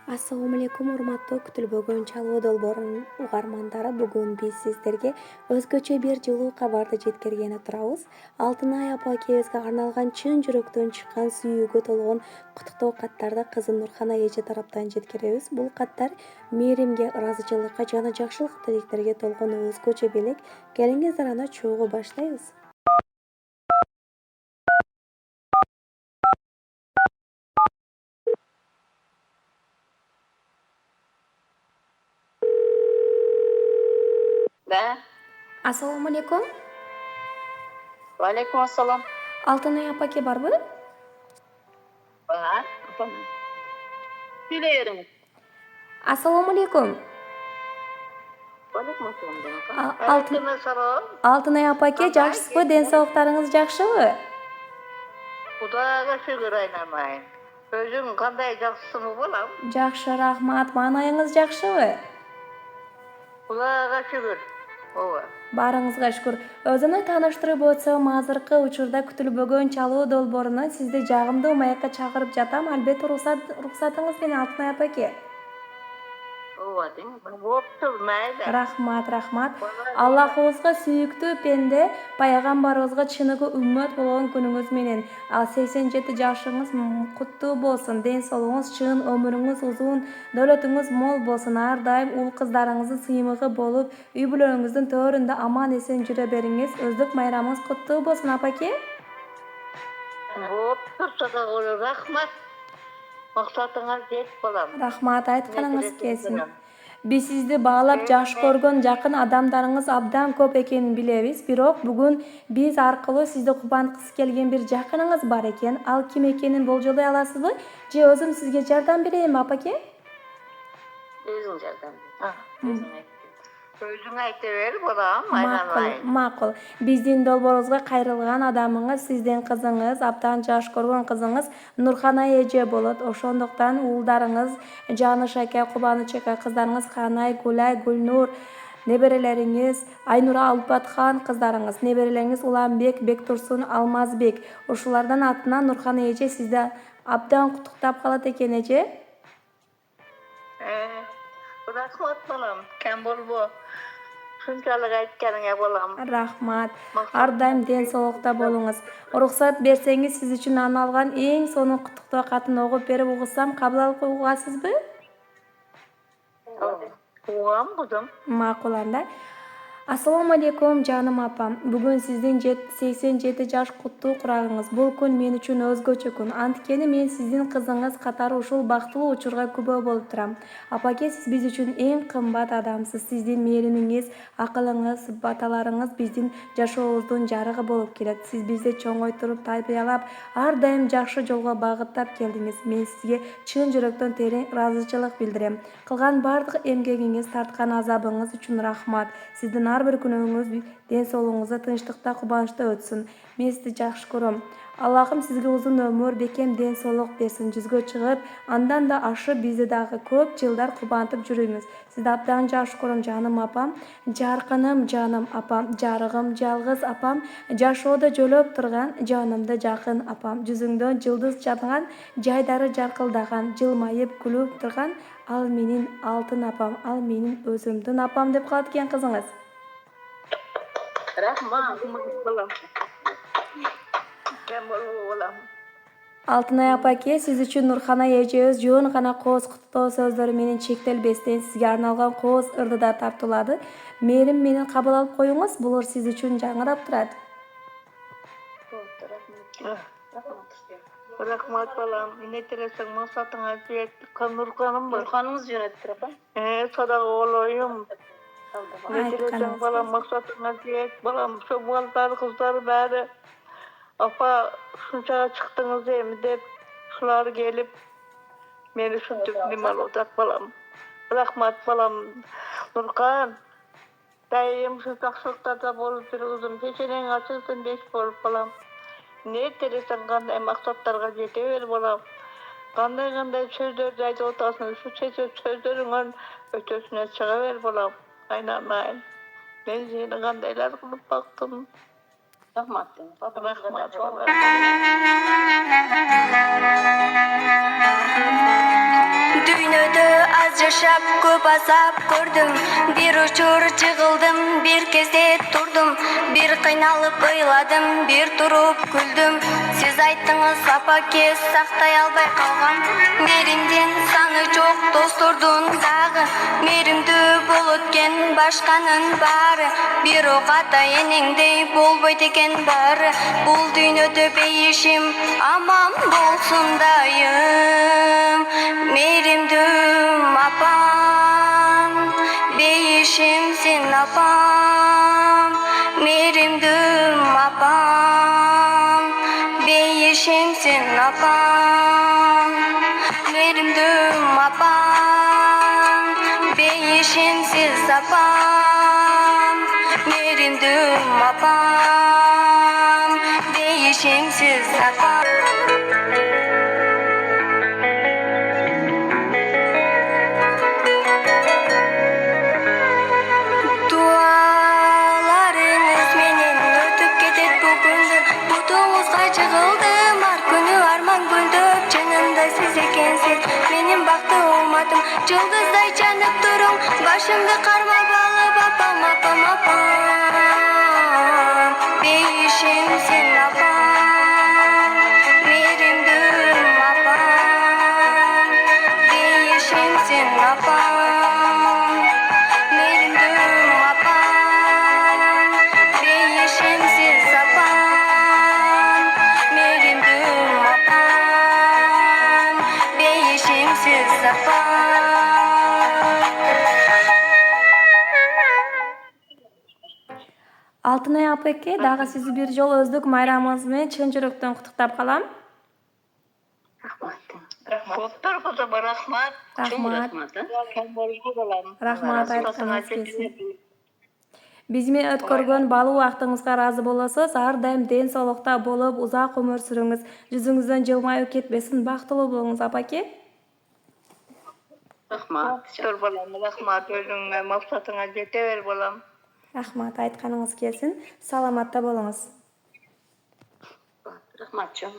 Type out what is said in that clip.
Assalamu alaikum урматтуу күтүлбөгөн чалуу долбоорунун угармандары. Бүгүн биз сиздерге өзгөчө бир жылуу кабарды жеткиргени турабыз. Алтынай апакебизге арналган чын жүрөктөн чыккан сүйүүгө толгон куттуктоо каттарды кызы Нурхана эже тараптан жеткиребиз. Бул каттар мээримге, ыраазычылыкка жана жакшылык тилектерге толгон өзгөчө белек. Келиңиздер аны чогуу баштайбыз. Да. Assalomu alaikum. Валейкум ассалам. Алтынай апаке барбы? Бар. Апам. Билерим. Assalomu alaikum. Валейкум ассалам жанака. Алтын Алейкум ассалам. Алтынай апаке, жакшысызбы? Ден соолуктарыңыз жакшыбы? Кудайга шүгүр айнамайын. Өзүң кандай жакшысыңбы балам? Жакшы, рахмат. Маанайыңыз жакшыбы? Кудайга шүгүр. Ооба. Баарыңызга шүкүр. Өзүмдү тааныштырып өтсөм, азыркы учурда күтүлбөгөн чалуу долбоорунан сизди жагымдуу маекка чакырып жатам. Албетте уруксатыңыз менен Алтынай апаке. Ооба дейм. Болуптур, майда. Рахмат. Аллахыбызга сүйүктүү пенде, пайгамбарыбызга чыныгы үммөт болгон күнүңүз менен. Ал 87 жашыңыз куттуу болсун. Ден соолугуңуз чын, өмүрүңүз узун, дөлөтүңүз мол болсун. Ар дайым уул кыздарыңыздын сыймыгы болуп, үй бүлөңүздүн төрүндө аман эсен жүрө бериңиз. Өздүк майрамыңыз куттуу болсун, апаке. Болуптур, сага рахмат. Максатыңа жет балам. Рахмат, айтканыңыз келсин. Биз сизди баалап жакшы көргөн жакын адамдарыңыз абдан көп экенин билебиз. Бирок бүгүн биз аркылуу сизди кубанткысы келген бир жакыныңыз бар экен. Ал ким экенин болжолой аласызбы? Же өзүм сизге жардам берейинби, апаке? Өзүң жардам. Өзүң айта бер балам, айналайын. Макул. Биздин долбоорубузга кайрылган адамыңыз сиздин кызыңыз, абдан жаш көргөн кызыңыз Нурхана эже болот. Ошондуктан уулдарыңыз Жаныш ака, Кубаныч ака, кыздарыңыз Канай, Гулай, Гүлнур, неберелериңиз Айнура, Алпатхан кыздарыңыз, неберелериңиз Уланбек, Бектурсун, Алмазбек. Ушулардын атынан Нурхана эже сизди абдан куттуктап калат экен, эже. Рахмат балам, кем болбо. Шунчалык айтканыңа балам. Рахмат. Ар дайым ден соолукта болуңуз. Уруксат берсеңиз, сиз үчүн арналган эң сонун куттуктоо катын угуп берип угусам, кабыл алып угасызбы? Угам кызым. Макул анда. Assalamu alaikum жаным апам. Бүгүн сиздин 87 жаш куттуу курагыңыз. Бул күн мен үчүн өзгөчө күн. Анткени мен сиздин кызыңыз катары ушул бактылуу учурга күбө болуп турам. Апаке, сиз биз үчүн эң кымбат адамсыз. Сиздин мээримиңиз, акылыңыз, баталарыңыз биздин жашообуздун жарыгы болуп келет. Сиз бизди чоңойтуруп, тарбиялап, ар дайым жакшы жолго багыттап келдиңиз. Мен сизге чын жүрөктөн терең ыраазычылык билдирем. Кылган бардык эмгегиңиз, тарткан азабыңыз үчүн рахмат. Сиздин ар бир күнүңүз ден соолугуңузда, тынчтыкта, кубанычта өтсүн. Мен сизди жакшы көрөм. Аллахым сизге узун өмүр, бекем ден соолук берсин. Жүзгө чыгып, андан да ашып бизди дагы көп жылдар кубантып жүрүңүз. Сизди абдан жакшы көрөм, жаным апам. Жаркыным, жаным апам. Жарыгым, жалгыз апам. Жашоодо жөлөп турган, жанымда жакын апам. Жүзүңдөн жылдыз чапган, жайдары жаркылдаган, жылмайып күлүп турган, ал менин алтын апам, ал менин өзүмдүн апам деп калат экен кызыңыз. Рахмат балам. Кем болбо балам. Алтынай апаке, сиз үчүн Нурхана эжебиз жөн гана кооз куттуктоо сөздөрү менен чектелбестен сизге арналган кооз ырдыда тартуулады. Мээрим менен кабыл алып коюңуз, бул ыр сиз үчүн жаңырап турат. Рахмат балам. Эмне тилесең максатыңа жет. Нурханым бар. Нурханыңыз жөнөттүр апа. Садага болоюм. Эмне тилесең балам, максатыңа жет. Балам, ошо балдар, кыздар баары апа ушунчага чыктыңыз эми деп ушулар келип мени ушинтип неме кылып атат балам. Рахмат балам. Нурхан, дайым ушу жакшылыктарда болуп жүр кызым. Чеченең ачылсын беш болуп балам. Не тилесең кандай максаттарга жете бер балам. Кандай сөздөрдү айтып атасың, ушу сөздөрүңөн өтөсүнө чыга бер балам. Айнанайын. Мен сени кандайлар кылып бактым. Рахмат. Рахмат. Dünyada жашап көп азап көрдім, бір учур жығылдым, бір кезде тұрдым, бір қайналып ойладым, бір тұрып күлдім. Сіз айттыңыз апаке, сақтай албай қалған меримден саны жоқ достордун дағы, меримді бол өткен башқанын бары, бір оқ ата енеңдей болбойт экен бары. Бұл дүйнөдө бейишим аман болсун дайым, меримдим апам, бейишимсин апам, меримдим апам, бейишимсин апам, меримдим апам, бейишимсиз апам, меримдим апам, бейишимсиz апам. Дуаларыңыз менен өтүп кетет бул күндү, бутуңузга жыгылдым ар күнү арман гүлдөп, чынында сиз экенсиз менин бактуу уматым, жылдыздай жанып туруң, башымды кармап алып апам, апам, апам, бейишимсин апам, меримдим апам, бейишимсин апам, меримдим апам, бейишимсиз апам, меримдим апам, бейишимсиз апам. Алтынай апеке, дагы сизди бир жолу өздүк майрамыңыз менен чын жүрөктөн куттуктап калам. Рахмат. Көптөр кызым, рахмат. Рахмат. Балам. Рахмат айтканыңыз келсин. Биз менен өткөргөн балуу убактыңызга ыраазы болосуз. Ар дайым ден соолукта болуп, узак өмүр сүрүңүз. Жүзүңүздөн жылмаюу кетпесин. Бактылуу болуңуз, апаке. Рахмат. Көптөр балам, рахмат. Өзүңө максатыңа жете бер балам. Рахмат айтканыңыз келсин. Саламатта болуңуз. Рахмат, чоң.